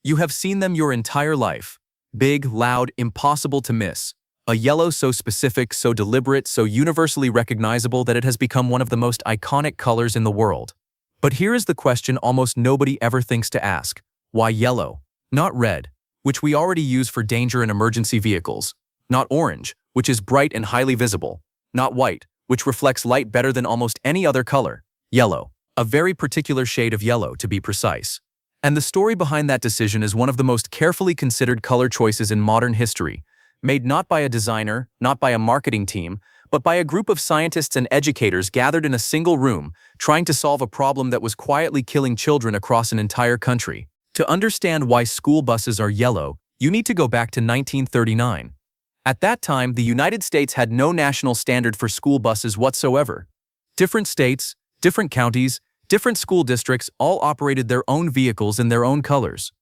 You have seen them your entire life. Big, loud, impossible to miss. A yellow so specific, so deliberate, so universally recognizable that it has become one of the most iconic colors in the world. But here is the question almost nobody ever thinks to ask. Why yellow? Not red, which we already use for danger and emergency vehicles. Not orange, which is bright and highly visible. Not white, which reflects light better than almost any other color. Yellow. A very particular shade of yellow, to be precise. And the story behind that decision is one of the most carefully considered color choices in modern history, made not by a designer, not by a marketing team, but by a group of scientists and educators gathered in a single room, trying to solve a problem that was quietly killing children across an entire country. To understand why school buses are yellow, you need to go back to 1939. At that time, the United States had no national standard for school buses whatsoever. Different states, different counties, different school districts all operated their own vehicles in their own colors.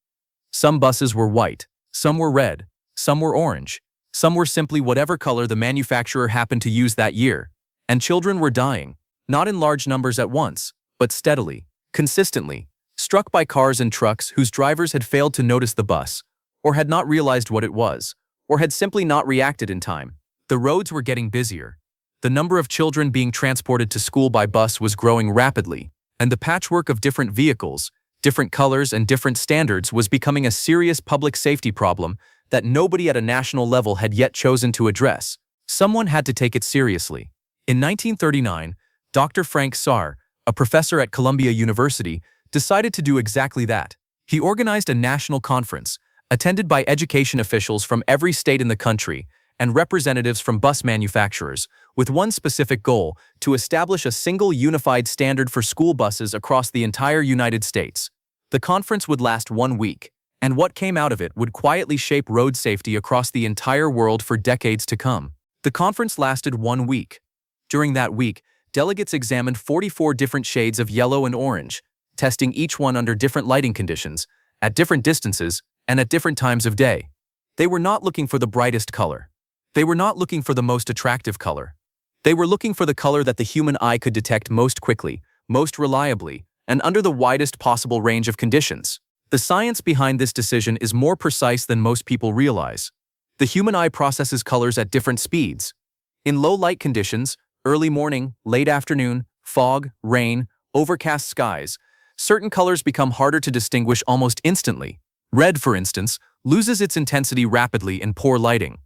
Some buses were white, some were red, some were orange, some were simply whatever color the manufacturer happened to use that year. And children were dying, not in large numbers at once, but steadily, consistently, struck by cars and trucks whose drivers had failed to notice the bus, or had not realized what it was, or had simply not reacted in time. The roads were getting busier. The number of children being transported to school by bus was growing rapidly, and the patchwork of different vehicles, different colors and different standards was becoming a serious public safety problem that nobody at a national level had yet chosen to address. Someone had to take it seriously. In 1939, Dr. Frank Sarr, a professor at Columbia University, decided to do exactly that. He organized a national conference, attended by education officials from every state in the country and representatives from bus manufacturers, with one specific goal: to establish a single unified standard for school buses across the entire United States. The conference would last 1 week, and what came out of it would quietly shape road safety across the entire world for decades to come. The conference lasted 1 week. During that week, delegates examined 44 different shades of yellow and orange, testing each one under different lighting conditions, at different distances, and at different times of day. They were not looking for the brightest color. They were not looking for the most attractive color. They were looking for the color that the human eye could detect most quickly, most reliably, and under the widest possible range of conditions. The science behind this decision is more precise than most people realize. The human eye processes colors at different speeds. In low light conditions, early morning, late afternoon, fog, rain, overcast skies, certain colors become harder to distinguish almost instantly. Red, for instance, loses its intensity rapidly in poor lighting.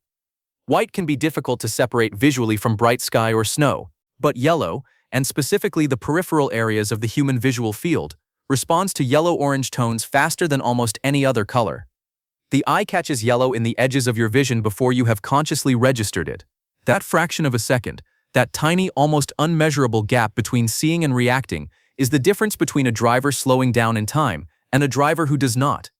White can be difficult to separate visually from bright sky or snow, but yellow, and specifically the peripheral areas of the human visual field, responds to yellow-orange tones faster than almost any other color. The eye catches yellow in the edges of your vision before you have consciously registered it. That fraction of a second, that tiny, almost unmeasurable gap between seeing and reacting, is the difference between a driver slowing down in time and a driver who does not.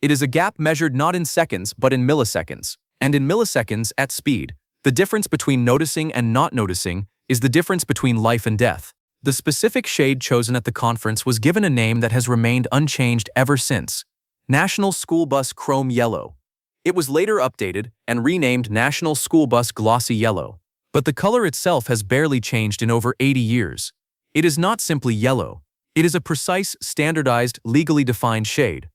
It is a gap measured not in seconds but in milliseconds. And in milliseconds, at speed, the difference between noticing and not noticing is the difference between life and death. The specific shade chosen at the conference was given a name that has remained unchanged ever since: National School Bus Chrome Yellow. It was later updated and renamed National School Bus Glossy Yellow. But the color itself has barely changed in over 80 years. It is not simply yellow. It is a precise, standardized, legally defined shade.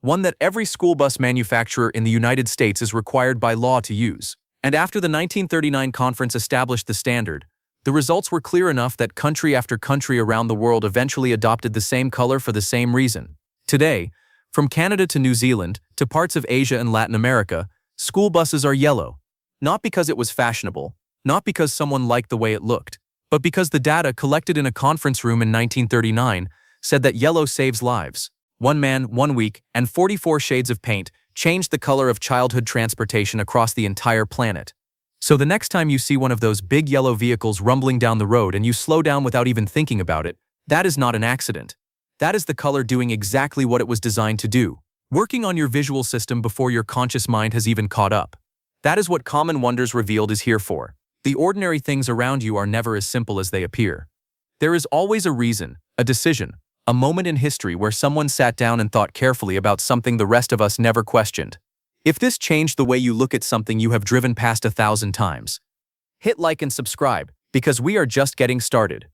One that every school bus manufacturer in the United States is required by law to use. And after the 1939 conference established the standard, the results were clear enough that country after country around the world eventually adopted the same color for the same reason. Today, from Canada to New Zealand to parts of Asia and Latin America, school buses are yellow. Not because it was fashionable, not because someone liked the way it looked, but because the data collected in a conference room in 1939 said that yellow saves lives. 1 man, 1 week, and 44 shades of paint changed the color of childhood transportation across the entire planet. So the next time you see one of those big yellow vehicles rumbling down the road and you slow down without even thinking about it, that is not an accident. That is the color doing exactly what it was designed to do, working on your visual system before your conscious mind has even caught up. That is what Common Wonders Revealed is here for. The ordinary things around you are never as simple as they appear. There is always a reason, a decision, a moment in history where someone sat down and thought carefully about something the rest of us never questioned. If this changed the way you look at something you have driven past 1,000 times, hit like and subscribe, because we are just getting started.